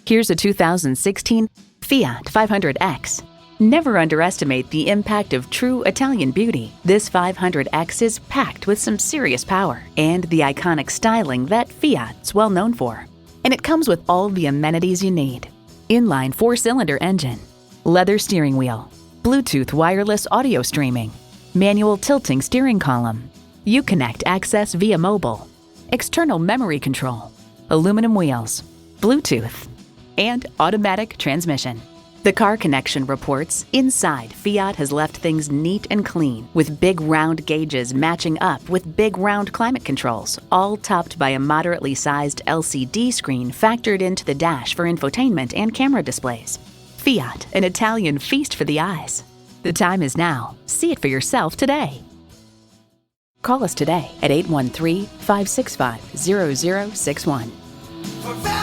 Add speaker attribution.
Speaker 1: Here's a 2016 Fiat 500X. Never underestimate the impact of true Italian beauty. This 500X is packed with some serious power and the iconic styling that Fiat's well known for. And it comes with all the amenities you need. Inline 4-cylinder engine, leather steering wheel, Bluetooth wireless audio streaming, manual tilting steering column, Uconnect access via mobile, external memory control, aluminum wheels, Bluetooth, and automatic transmission. The Car Connection reports inside, Fiat has left things neat and clean, with big round gauges matching up with big round climate controls, all topped by a moderately sized LCD screen factored into the dash for infotainment and camera displays. Fiat, an Italian feast for the eyes. The time is now. See it for yourself today. Call us today at 813-565-0061.